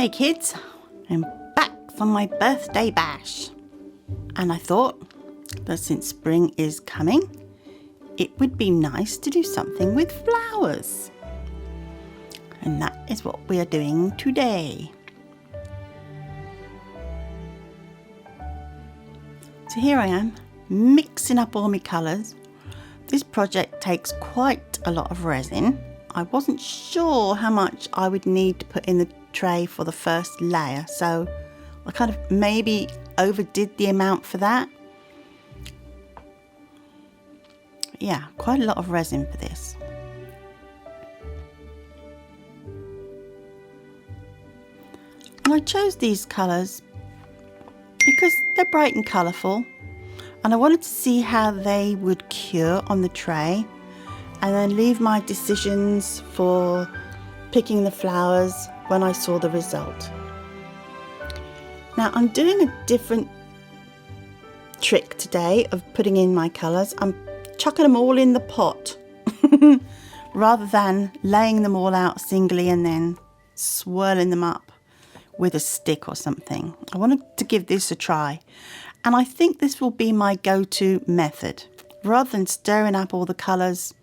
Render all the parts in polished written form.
Hey kids, I'm back from my birthday bash, and I thought that since spring is coming, it would be nice to do something with flowers, and that is what we are doing today. So here I am, mixing up all my colours. This project takes quite a lot of resin. I wasn't sure how much I would need to put in the tray for the first layer, so I kind of maybe overdid the amount for that. Yeah, quite a lot of resin for this. And I chose these colours because they're bright and colourful, and I wanted to see how they would cure on the tray, and then leave my decisions for picking the flowers when I saw the result. Now I'm doing a different trick today of putting in my colours. I'm chucking them all in the pot rather than laying them all out singly and then swirling them up with a stick or something. I wanted to give this a try, and I think this will be my go-to method. Rather than stirring up all the colours,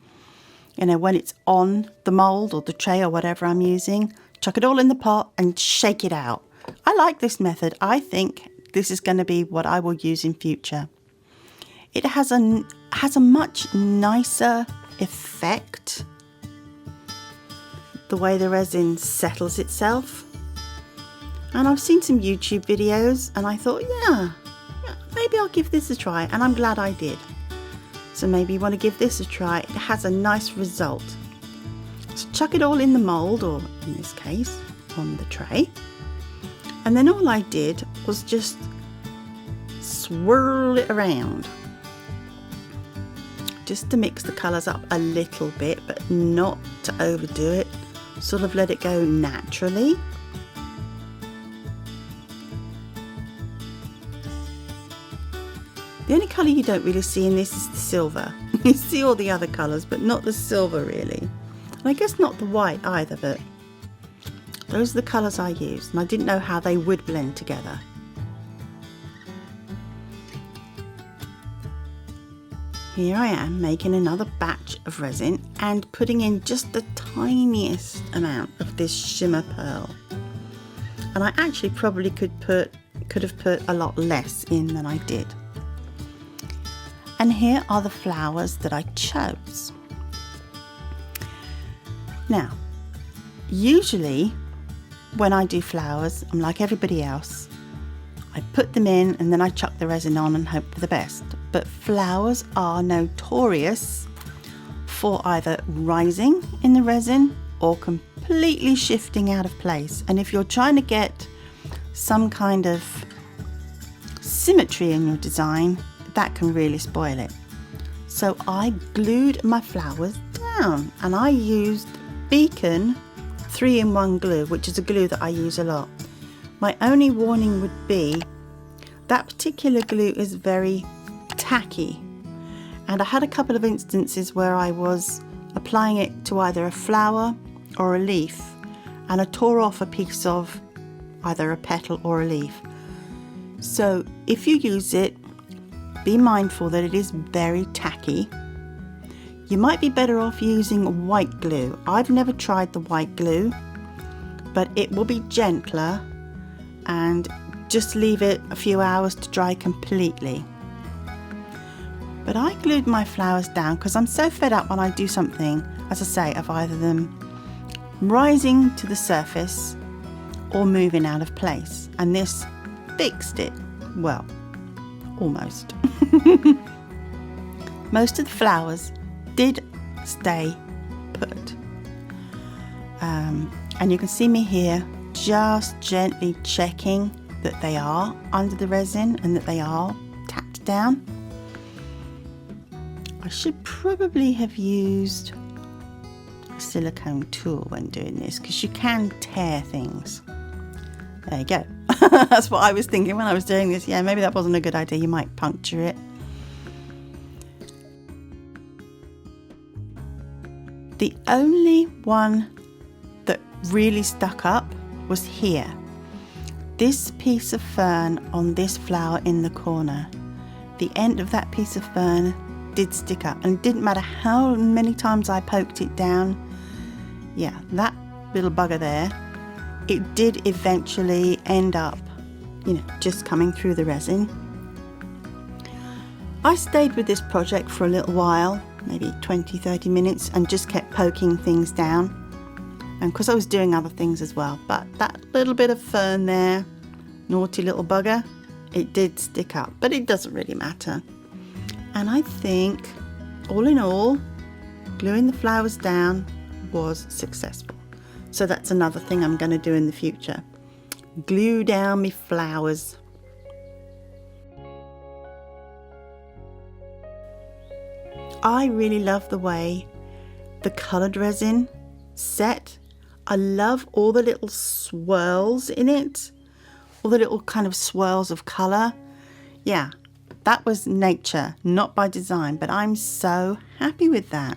you know, when it's on the mould or the tray or whatever I'm using, chuck it all in the pot and shake it out. I like this method. I think this is going to be what I will use in future. It has a much nicer effect, the way the resin settles itself. And I've seen some YouTube videos and I thought, yeah, maybe I'll give this a try, and I'm glad I did. So maybe you want to give this a try. It has a nice result. So chuck it all in the mould, or in this case on the tray, and then all I did was just swirl it around, just to mix the colours up a little bit, but not to overdo it. Sort of let it go naturally. The only colour you don't really see in this is the silver. You see all the other colours, but not the silver really. And I guess not the white either, but those are the colours I used, and I didn't know how they would blend together. Here I am making another batch of resin and putting in just the tiniest amount of this shimmer pearl. And I actually probably could have put a lot less in than I did. And here are the flowers that I chose. Now, usually when I do flowers, I'm like everybody else. I put them in and then I chuck the resin on and hope for the best. But flowers are notorious for either rising in the resin or completely shifting out of place. And if you're trying to get some kind of symmetry in your design, that can really spoil it. So I glued my flowers down, and I used Beacon 3-in-1 glue, which is a glue that I use a lot. My only warning would be that particular glue is very tacky, and I had a couple of instances where I was applying it to either a flower or a leaf, and I tore off a piece of either a petal or a leaf. So if you use it, be mindful that it is very tacky. You might be better off using white glue. I've never tried the white glue, but it will be gentler, and just leave it a few hours to dry completely. But I glued my flowers down because I'm so fed up when I do something, as I say, of either them rising to the surface or moving out of place, and this fixed it. Well, almost. Most of the flowers did stay put, and you can see me here just gently checking that they are under the resin and that they are tacked down. I should probably have used a silicone tool when doing this, because you can tear things. There you go. That's what I was thinking when I was doing this. Yeah, maybe that wasn't a good idea. You might puncture it. The only one that really stuck up was here. this piece of fern on this flower in the corner, the end of that piece of fern did stick up, and it didn't matter how many times I poked it down. Yeah, that little bugger there, it did eventually end up, you know, just coming through the resin. I stayed with this project for a little while, maybe 20-30 minutes, and just kept poking things down, and because I was doing other things as well. But that little bit of fern there, naughty little bugger, it did stick up, but it doesn't really matter. And I think all in all, gluing the flowers down was successful. So that's another thing I'm going to do in the future. Glue down my flowers. I really love the way the coloured resin set. I love all the little swirls in it, all the little kind of swirls of colour. Yeah, that was nature, not by design, but I'm so happy with that.